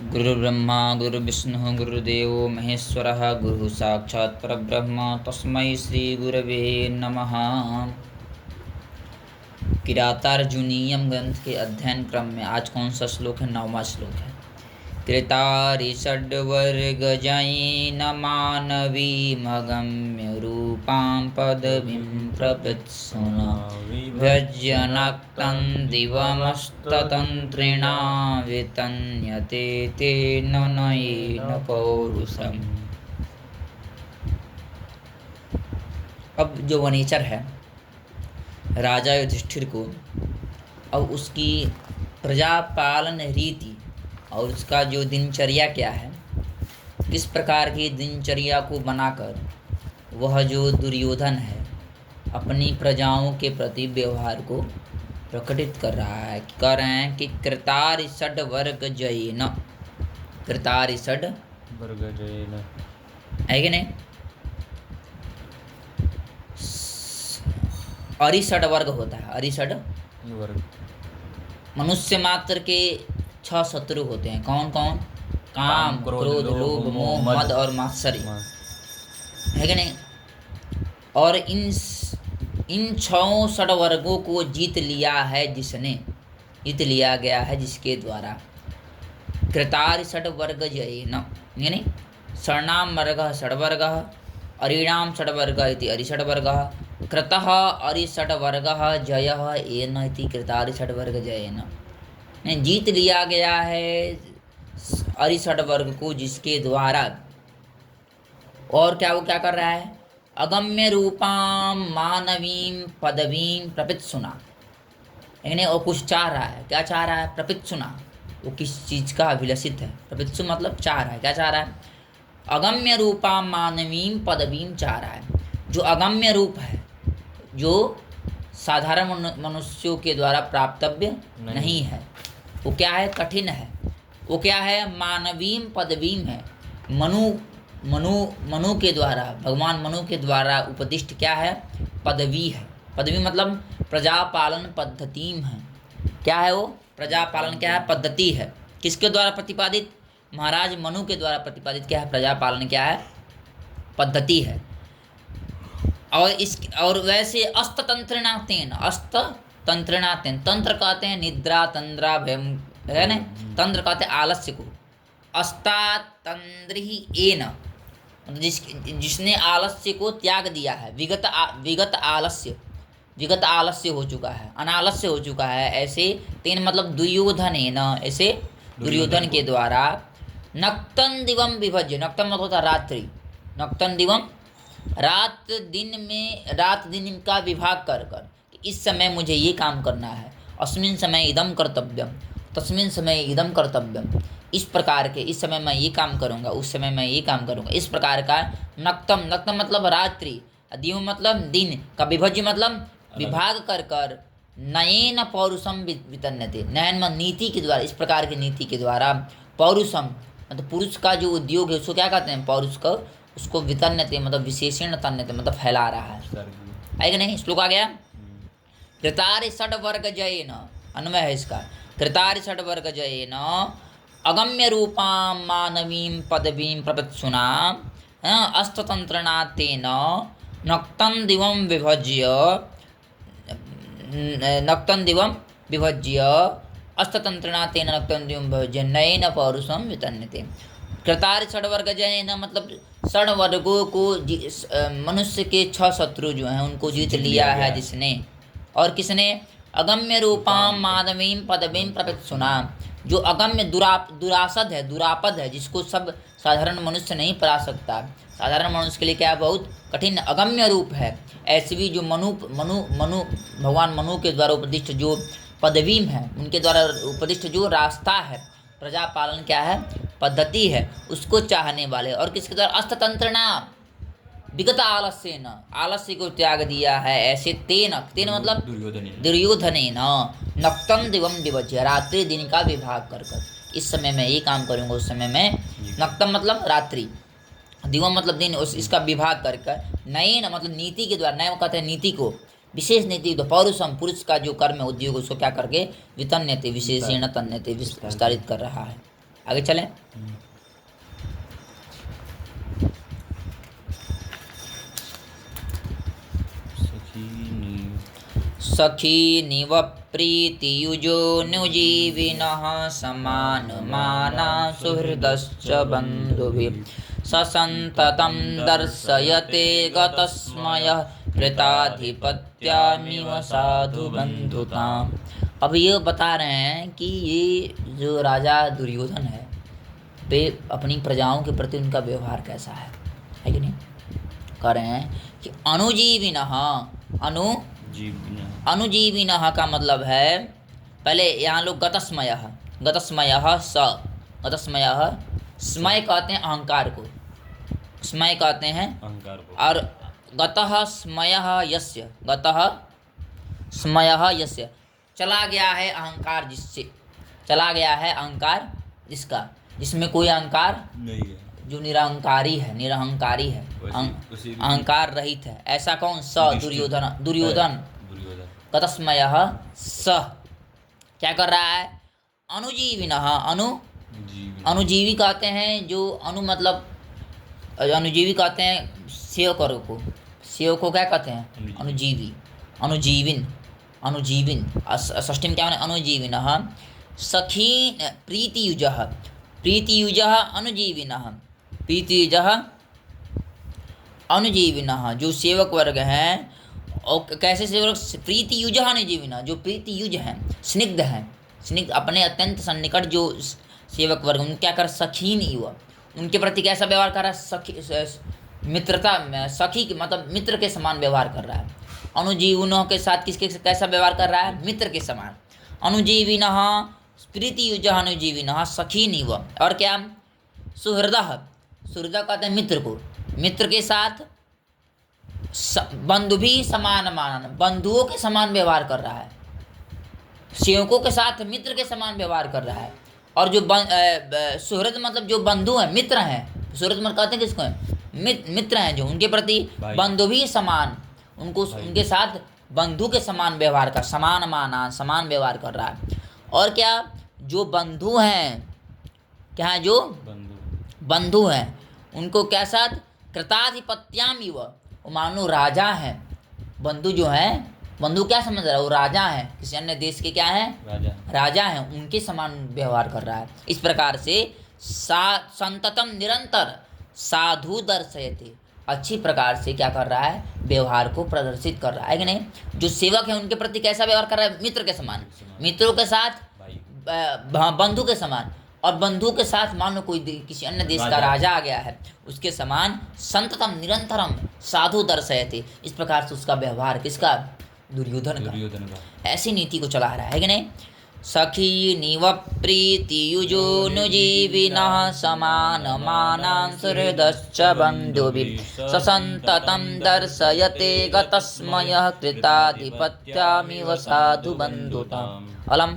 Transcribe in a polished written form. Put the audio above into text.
गुरुर्ब्रह्मा गुरुर्विष्णुः गुरुर्देवो महेश्वरः गुरुः साक्षात् परब्रह्म तस्मै श्रीगुरवे नमः। किरातार्जुनीयम ग्रंथ के अध्ययन क्रम में आज कौन सा श्लोक है? 9वां श्लोक है। कृतारिषड्वर्गजयेन मानवीमगम्य रूपां पदवीं प्रपत्सुना व्यज्यनक्तं दिवमस्ततन्त्रिणा वितन्यते तेन नयेन पौरुषम्। अब जो वनेचर है राजा युधिष्ठिर को, अब उसकी प्रजा पालन रीति और उसका जो दिनचर्या क्या है, किस प्रकार की दिनचर्या को बनाकर वह जो दुर्योधन है अपनी प्रजाओं के प्रति व्यवहार को प्रकटित कर रहा है। कह रहे हैं कि कृतारिषड वर्ग जयेन, कृतारिषड वर्ग जयेन है कि नहीं? अरिषड वर्ग होता है। अरिषड वर्ग मनुष्य मात्र के 6 शत्रु होते हैं। कौन कौन? काम, क्रोध, लोभ, मोह, मद और मात्सर्य, है कि नहीं? और इन 6 षड्वर्गों को जीत लिया है जिसने, जीत लिया गया है जिसके द्वारा। कृतारिषड्वर्ग जयेन, यानी षण्णाम वर्गः षड्वर्गः, अरीणाम षड्वर्गः इति अरिषड्वर्गः, कृतः अरिषड्वर्गः जयः येन इति कृतारिषड्वर्ग जयेन। जीत लिया गया है अरिषड्वर्ग को जिसके द्वारा। और क्या वो क्या कर रहा है? अगम्य रूपां मानवीं पदवीं प्रपित्सुना, यानी वो कुछ चाह रहा है। क्या चाह रहा है? प्रपित्सुना, वो किस चीज़ का अभिलषित है? प्रपित्सु मतलब चाह रहा है। क्या चाह रहा है? अगम्य रूपां मानवीं पदवीं चाह रहा है। जो अगम्य रूप है, जो साधारण मनुष्यों के द्वारा प्राप्तव्य नहीं है, वो क्या है? कठिन है। वो क्या है? मानवीं पदवीं है। मनु के द्वारा, भगवान मनु के द्वारा उपदिष्ट क्या है? पदवी है। पदवी मतलब प्रजा पालन पद्धतिम है। क्या है वो? प्रजा पालन क्या है? पद्धति है। किसके द्वारा प्रतिपादित? महाराज मनु के द्वारा प्रतिपादित क्या है? प्रजा पालन क्या है? पद्धति है। और वैसे अस्ततंत्रिणातेन, अस्ततंत्रिणातेन, तंत्र कहते हैं निद्रा, तंद्रा, भयम, है ना? तंत्र कहते हैं आलस्य को। अस्तातंद्रिएन, जिसने आलस्य को त्याग दिया है। विगत आलस्य हो चुका है, अनालस्य हो चुका है। ऐसे तेन मतलब दुर्योधनेन, ऐसे दुर्योधन के द्वारा। नक्तं दिवम विभज्य, नक्तं मतलब होता रात्रि, नक्तं दिवम रात दिन का विभाग कर कर इस समय मुझे ये काम करना है। अस्मिन् समय इदम कर्तव्यम, तस्मिन् समय इदम कर्तव्यम, इस प्रकार के, इस समय मैं ये काम करूँगा, उस समय मैं ये काम करूँगा, इस प्रकार का। नक्तम, नक्तम मतलब रात्रि, दिव मतलब दिन का, विभज्य मतलब विभाग कर कर, नयेन पौरुषम वितन्यते, नयन नीति के द्वारा, इस प्रकार की नीति के द्वारा। पौरुषम मतलब पुरुष का जो उद्योग है उसको क्या कहते हैं? पौरुष को, उसको वितन्यते मतलब विशेषण तन्यते मतलब फैला रहा है कि नहीं? श्लोक आ गया। कृतारिषड्वर्ग जयेन, अन्वय है इसका। कृतारिषड्वर्ग जयेन अगम्य रूपां मानवीं पदवीं प्रपत्सुना अस्ततंत्रणा तेन नक्तं दिवं विभज्य अस्ततंत्रणा तेन नक्तं दिवं विभज्य नयेन पौरुषं वितन्यते। कृतारि षड्वर्ग जयेन मतलब 6 वर्गों को, मनुष्य के 6 शत्रु जो हैं उनको जीत लिया है जिसने। और किसने? अगम्य रूपां मानवीं पदवीं प्रपत्सुना, जो अगम्य दुरासद है, दुरापद है, जिसको सब साधारण मनुष्य नहीं पा सकता। साधारण मनुष्य के लिए क्या बहुत कठिन अगम्य रूप है। ऐसे भी जो भगवान मनु के द्वारा उपदिष्ट जो पदवी है, उनके द्वारा उपदिष्ट जो रास्ता है, प्रजा पालन क्या है? पद्धति है, उसको चाहने वाले। और किसके द्वारा? अस्ततंत्रणा, विगत आलस्य न, आलस्य को त्याग दिया है। ऐसे तेन मतलब दुर्योधनेन नक्तं दिवम विभज्य, रात्रि दिन का विभाग कर कर, इस समय मैं ये काम करूँगा, उस समय मैं, नक्तं मतलब रात्रि, दिवम मतलब दिन, इसका विभाग कर कर, नयेन मतलब नीति के द्वारा, नय कहते हैं नीति को, विशेष नीति। तो पौरुषम पुरुष का जो कर्म उद्योग उसको क्या करके वितन्यते, विशेषण तन्यते, विस्तारित कर रहा है। आगे चलें। सखी निव प्रीतियुजो नुजीविनः समानमाना सुहृदश्च बन्धुभिः ससन्ततं दर्शयते गतस्मयः कृताधिपत्यामिव साधु बन्धुताम्। अब ये बता रहे हैं कि ये जो राजा दुर्योधन है वे अपनी प्रजाओं के प्रति उनका व्यवहार कैसा है कि नहीं। कह रहे हैं कि अनुजीविनः अनुजीविनः का मतलब है, पहले यहाँ लोग गतस्मयः स्मय कहते हैं अहंकार को, स्मय कहते हैं अहंकार को, और गतः स्मयः यस्य चला गया है अहंकार, जिससे चला गया है अहंकार जिसका, जिसमें कोई अहंकार नहीं है, जो निरहंकारी है अहंकार रहित है, ऐसा कौन? दुर्योधन गतस्मयः स क्या कर रहा है? अनुजीविनः अनुजीवी कहते हैं जो मतलब अनुजीवी कहते हैं सेवकों को क्या कहते हैं? अनुजीविन षष्ठी में क्या है? अनुजीविनः सखी प्रीतियुजः अनुजीविनः जो सेवक वर्ग हैं, और कैसे सेवक? प्रीतियुजः अनुजीविनः जो प्रीतियुज हैं, स्निग्ध अपने अत्यंत सन्निकट जो सेवक वर्ग, उन क्या कर? सखीन युवा, उनके प्रति कैसा व्यवहार कर रहा है? सखी के मतलब मित्र के समान व्यवहार कर रहा है। अनुजीविनों के साथ किसके कैसा व्यवहार कर रहा है? मित्र के समान। अनुजीविनः प्रीतियुजः अनुजीविनः सखीन युवा, और क्या? सुहृदः कहते हैं मित्र को, मित्र के साथ बंधु भी समान मानन, बंधुओं के समान व्यवहार कर रहा है, सेवकों के साथ मित्र के समान व्यवहार कर रहा है। और जो सुहृद मतलब जो बंधु हैं, मित्र हैं, सुहृद मतलब कहते हैं किसको है? मित्र हैं, जो उनके प्रति बंधु भी समान, उनके साथ बंधु के समान व्यवहार कर, समान व्यवहार कर रहा है। और क्या? जो बंधु हैं, क्या है? जो बंधु हैं उनको क्या साथ? कृताधिपत्याम युवा, वो मानो राजा हैं। बंधु जो हैं, बंधु क्या समझ रहा है? वो राजा हैं, किसी अन्य देश के क्या हैं? राजा हैं, उनके समान व्यवहार कर रहा है। इस प्रकार से संततम निरंतर साधु दर्शयते, अच्छी प्रकार से क्या कर रहा है? व्यवहार को प्रदर्शित कर रहा है कि नहीं। जो सेवक है उनके प्रति कैसा व्यवहार कर रहा है? मित्र के समान, मित्रों के साथ बंधु के समान, और बंधु के साथ मान लो कोई किसी अन्य देश का राजा आ गया है, उसके समान संततम निरंतरम साधु दर्शयते, इस प्रकार से उसका व्यवहार किसका? दुर्योधन का ऐसी नीति को चला रहा है कि नहीं। सखी निव प्रीतियुजो नुजीविनः समानमानां सुहृदश्च बन्धुभिः ससन्ततं दर्शयते गतस्मयः कृताधिपत्यामिव साधु बन्धुताम्। अलम